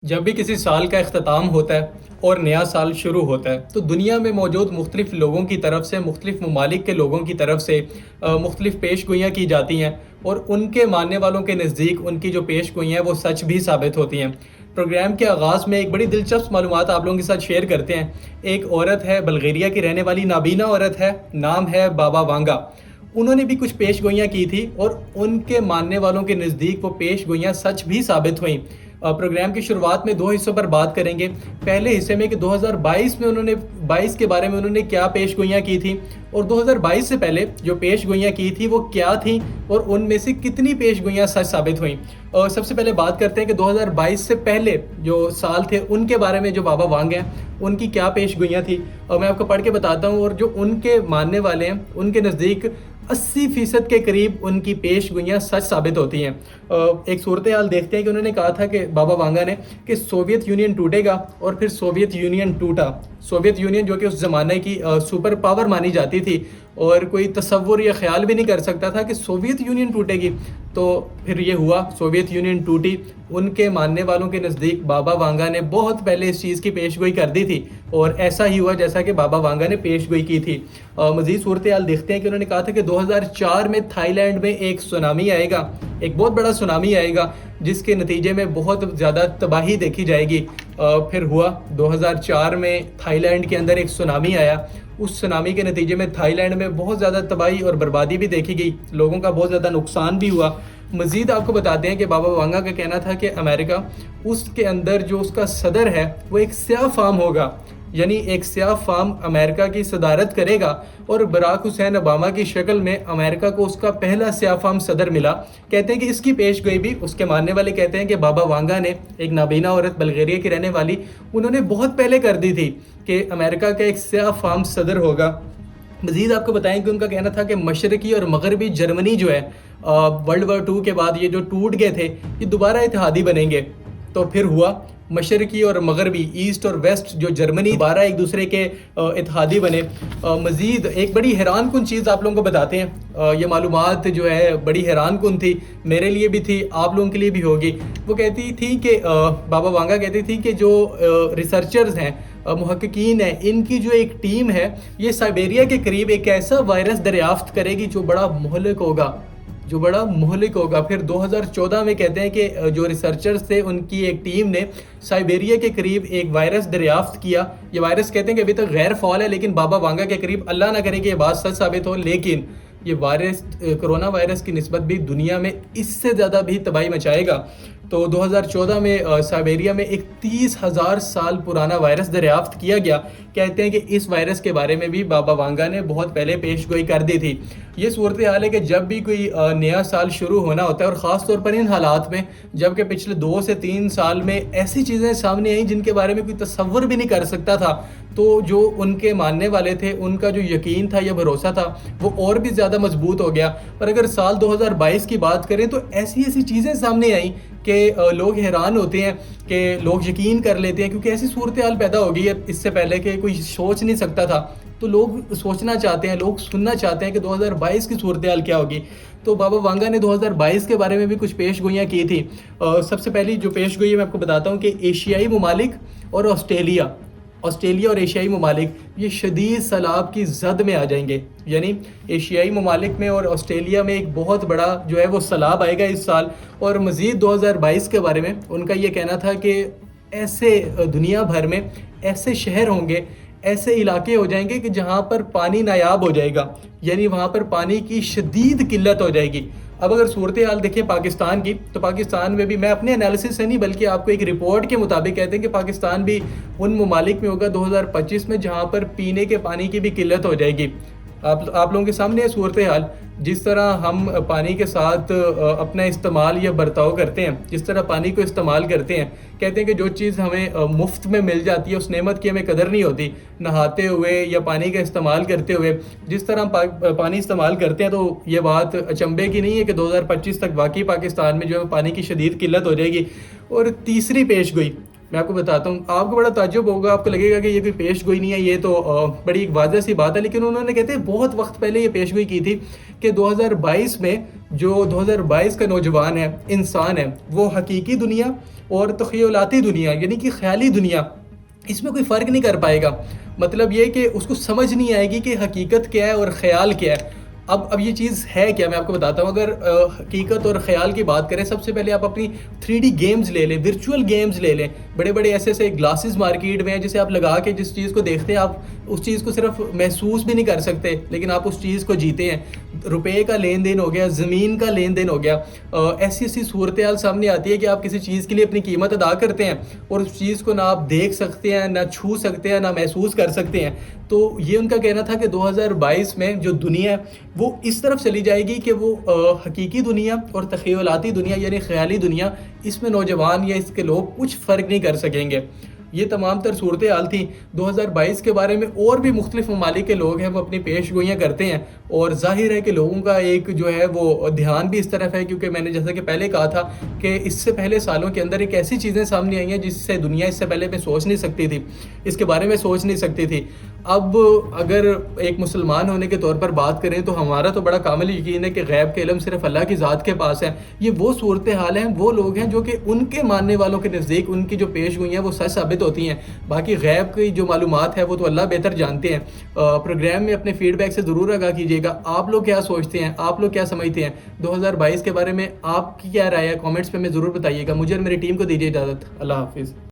جب بھی کسی سال کا اختتام ہوتا ہے اور نیا سال شروع ہوتا ہے تو دنیا میں موجود مختلف لوگوں کی طرف سے مختلف ممالک کے لوگوں کی طرف سے مختلف پیش گوئیاں کی جاتی ہیں اور ان کے ماننے والوں کے نزدیک ان کی جو پیش گوئیاں ہیں وہ سچ بھی ثابت ہوتی ہیں۔ پروگرام کے آغاز میں ایک بڑی دلچسپ معلومات آپ لوگوں کے ساتھ شیئر کرتے ہیں۔ ایک عورت ہے، بلغیریا کی رہنے والی نابینا عورت ہے، نام ہے بابا وانگا۔ انہوں نے بھی کچھ پیش گوئیاں کی تھی اور ان کے ماننے والوں کے نزدیک وہ پیش گوئیاں سچ بھی ثابت ہوئیں۔ پروگرام کی شروعات میں دو حصوں پر بات کریں گے۔ پہلے حصے میں کہ 2022 میں بائیس کے بارے میں انہوں نے کیا پیش گوئیاں کی تھیں اور 2022 سے پہلے جو پیش گوئیاں کی تھی وہ کیا تھیں اور ان میں سے کتنی پیش گوئیاں سچ ثابت ہوئیں۔ اور سب سے پہلے بات کرتے ہیں کہ 2022 سے پہلے جو سال تھے ان کے بارے میں جو بابا وانگ ہیں ان کی کیا پیش گوئیاں تھیں، اور میں آپ کو پڑھ کے بتاتا ہوں۔ اور جو ان کے ماننے والے ہیں ان کے نزدیک 80% کے قریب ان کی پیش گوئیاں سچ ثابت ہوتی ہیں۔ ایک صورتحال دیکھتے ہیں کہ انہوں نے کہا تھا کہ بابا وانگا نے کہ سوویت یونین ٹوٹے گا، اور پھر سوویت یونین ٹوٹا۔ سوویت یونین جو کہ اس زمانے کی سپر پاور مانی جاتی تھی اور کوئی تصور یا خیال بھی نہیں کر سکتا تھا کہ سوویت یونین ٹوٹے گی، تو پھر یہ ہوا، سوویت یونین ٹوٹی۔ ان کے ماننے والوں کے نزدیک بابا وانگا نے بہت پہلے اس چیز کی پیش گوئی کر دی تھی اور ایسا ہی ہوا جیسا کہ بابا وانگا نے پیش گوئی کی تھی۔ مزید صورتحال دیکھتے ہیں کہ انہوں نے کہا تھا کہ 2004 میں تھائی لینڈ میں ایک سونامی آئے گا، ایک بہت بڑا سونامی آئے گا جس کے نتیجے میں بہت زیادہ تباہی دیکھی جائے گی۔ پھر ہوا 2004 میں تھائی لینڈ کے اندر ایک سونامی آیا۔ اس سونامی کے نتیجے میں تھائی لینڈ میں بہت زیادہ تباہی اور بربادی بھی دیکھی گئی، لوگوں کا بہت زیادہ نقصان بھی ہوا۔ مزید آپ کو بتاتے ہیں کہ بابا وانگا کا کہنا تھا کہ امریکہ، اس کے اندر جو اس کا صدر ہے وہ ایک سیاہ فام ہوگا، یعنی ایک سیاہ فام امریکہ کی صدارت کرے گا، اور براک حسین اوباما کی شکل میں امریکہ کو اس کا پہلا سیاہ فام صدر ملا۔ کہتے ہیں کہ اس کی پیش گوئی بھی اس کے ماننے والے کہتے ہیں کہ بابا وانگا نے، ایک نابینا عورت بلغیریا کی رہنے والی، انہوں نے بہت پہلے کر دی تھی کہ امریکہ کا ایک سیاہ فام صدر ہوگا۔ مزید آپ کو بتائیں کہ ان کا کہنا تھا کہ مشرقی اور مغربی جرمنی جو ہے ورلڈ وار 2 کے بعد یہ جو ٹوٹ گئے تھے یہ دوبارہ اتحادی بنیں گے۔ تو پھر ہوا، مشرقی اور مغربی، ایسٹ اور ویسٹ جو جرمنی، دوبارہ ایک دوسرے کے اتحادی بنے۔ مزید ایک بڑی حیران کن چیز آپ لوگوں کو بتاتے ہیں، یہ معلومات جو ہے بڑی حیران کن تھی، میرے لیے بھی تھی، آپ لوگوں کے لیے بھی ہوگی۔ وہ کہتی تھی کہ بابا وانگا کہتی تھی کہ جو ریسرچرز ہیں، محققین ہیں، ان کی جو ایک ٹیم ہے یہ سائبیریا کے قریب ایک ایسا وائرس دریافت کرے گی جو بڑا مہلک ہوگا۔ پھر 2014 میں کہتے ہیں کہ جو ریسرچرز تھے ان کی ایک ٹیم نے سائبیریا کے قریب ایک وائرس دریافت کیا۔ یہ وائرس کہتے ہیں کہ ابھی تک غیر فعال ہے، لیکن بابا وانگا کے قریب، اللہ نہ کرے کہ یہ بات سچ ثابت ہو، لیکن یہ وائرس کرونا وائرس کی نسبت بھی دنیا میں اس سے زیادہ بھی تباہی مچائے گا۔ تو 2014 میں سائبیریا میں ایک 30,000 سال پرانا وائرس دریافت کیا گیا۔ کہتے ہیں کہ اس وائرس کے بارے میں بھی بابا وانگا نے بہت پہلے پیش گوئی کر دی تھی۔ یہ صورتحال ہے کہ جب بھی کوئی نیا سال شروع ہونا ہوتا ہے، اور خاص طور پر ان حالات میں جب کہ پچھلے 2 سے 3 سال میں ایسی چیزیں سامنے آئیں جن کے بارے میں کوئی تصور بھی نہیں کر سکتا تھا، تو جو ان کے ماننے والے تھے ان کا جو یقین تھا یا بھروسہ تھا وہ اور بھی زیادہ مضبوط ہو گیا۔ اور اگر سال 2022 کی بات کریں تو ایسی چیزیں سامنے آئیں کہ لوگ حیران ہوتے ہیں، کہ لوگ یقین کر لیتے ہیں، کیونکہ ایسی صورتحال پیدا ہو گئی ہے اس سے پہلے کہ کوئی سوچ نہیں سکتا تھا، تو لوگ سوچنا چاہتے ہیں، لوگ سننا چاہتے ہیں کہ 2022 کی صورتحال کیا ہوگی۔ تو بابا وانگا نے 2022 کے بارے میں بھی کچھ پیش گوئیاں کی تھی۔ سب سے پہلی جو پیش گوئی ہے میں آپ کو بتاتا ہوں کہ ایشیائی ممالک اور آسٹریلیا اور ایشیائی ممالک یہ شدید سیلاب کی زد میں آ جائیں گے، یعنی ایشیائی ممالک میں اور آسٹریلیا میں ایک بہت بڑا جو ہے وہ سیلاب آئے گا اس سال۔ اور مزید 2022 کے بارے میں ان کا یہ کہنا تھا کہ ایسے دنیا بھر میں ایسے شہر ہوں گے، ایسے علاقے ہو جائیں گے کہ جہاں پر پانی نایاب ہو جائے گا، یعنی وہاں پر پانی کی شدید قلت ہو جائے گی۔ اب اگر صورتحال دیکھیں پاکستان کی، تو پاکستان میں بھی، میں اپنے انالیسس سے نہیں بلکہ آپ کو ایک رپورٹ کے مطابق کہتے ہیں کہ پاکستان بھی ان ممالک میں ہوگا 2025 میں جہاں پر پینے کے پانی کی بھی قلت ہو جائے گی۔ آپ لوگوں کے سامنے ہے صورتحال، جس طرح ہم پانی کے ساتھ اپنا استعمال یا برتاؤ کرتے ہیں، جس طرح پانی کو استعمال کرتے ہیں، کہتے ہیں کہ جو چیز ہمیں مفت میں مل جاتی ہے اس نعمت کی ہمیں قدر نہیں ہوتی۔ نہاتے ہوئے یا پانی کا استعمال کرتے ہوئے جس طرح ہم پانی استعمال کرتے ہیں، تو یہ بات اچنبے کی نہیں ہے کہ 2025 تک واقعی پاکستان میں جو ہے پانی کی شدید قلت ہو جائے گی۔ اور تیسری پیش گوئی میں آپ کو بتاتا ہوں، آپ کو بڑا تعجب ہوگا، آپ کو لگے گا کہ یہ کوئی پیش گوئی نہیں ہے، یہ تو بڑی ایک واضح سی بات ہے، لیکن انہوں نے کہتے ہیں بہت وقت پہلے یہ پیش گوئی کی تھی کہ 2022 میں جو 2022 کا نوجوان ہے، انسان ہے، وہ حقیقی دنیا اور تخیلاتی دنیا یعنی کہ خیالی دنیا، اس میں کوئی فرق نہیں کر پائے گا۔ مطلب یہ کہ اس کو سمجھ نہیں آئے گی کہ حقیقت کیا ہے اور خیال کیا ہے۔ اب یہ چیز ہے کیا، میں آپ کو بتاتا ہوں۔ اگر حقیقت اور خیال کی بات کریں، سب سے پہلے آپ اپنی 3D گیمز لے لیں، ورچوئل گیمز لے لیں، بڑے بڑے ایسے گلاسز مارکیٹ میں ہیں جسے آپ لگا کے جس چیز کو دیکھتے ہیں، آپ اس چیز کو صرف محسوس بھی نہیں کر سکتے، لیکن آپ اس چیز کو جیتے ہیں۔ روپے کا لین دین ہو گیا، زمین کا لین دین ہو گیا، ایسی ایسی صورتحال سامنے آتی ہے کہ آپ کسی چیز کے لیے اپنی قیمت ادا کرتے ہیں اور اس چیز کو نہ آپ دیکھ سکتے ہیں، نہ چھو سکتے ہیں، نہ محسوس کر سکتے ہیں۔ تو یہ ان کا کہنا تھا کہ 2022 میں جو دنیا ہے وہ اس طرف چلی جائے گی کہ وہ حقیقی دنیا اور تخیلاتی دنیا یعنی خیالی دنیا، اس میں نوجوان یا اس کے لوگ کچھ فرق نہیں کر سکیں گے۔ یہ تمام تر صورتحال تھیں۔ 2022 کے بارے میں اور بھی مختلف ممالک کے لوگ ہیں وہ اپنی پیش گوئیاں کرتے ہیں، اور ظاہر ہے کہ لوگوں کا ایک جو ہے وہ دھیان بھی اس طرف ہے، کیونکہ میں نے جیسا کہ پہلے کہا تھا کہ اس سے پہلے سالوں کے اندر ایک ایسی چیزیں سامنے آئی ہیں جس سے دنیا اس سے پہلے میں سوچ نہیں سکتی تھی، اس کے بارے میں سوچ نہیں سکتی تھی۔ اب اگر ایک مسلمان ہونے کے طور پر بات کریں تو ہمارا تو بڑا کامل یقین ہے کہ غیب کا علم صرف اللہ کی ذات کے پاس ہے۔ یہ وہ صورتحال ہیں، وہ لوگ ہیں جو کہ ان کے ماننے والوں کے نزدیک ان کی جو پیش گوئی ہیں وہ سچ ثابت ہوتی ہیں۔ باقی غیب کی جو معلومات ہے وہ تو اللہ بہتر جانتے ہیں۔ پروگرام میں اپنے فیڈ بیک سے ضرور آگاہ کیجیے گا، آپ لوگ کیا سوچتے ہیں، آپ لوگ کیا سمجھتے ہیں 2022 کے بارے میں، آپ کی کیا رائے ہے، کامنٹس پہ میں ضرور بتائیے گا۔ مجھے اور میری ٹیم کو دیجیے اجازت۔ اللہ حافظ۔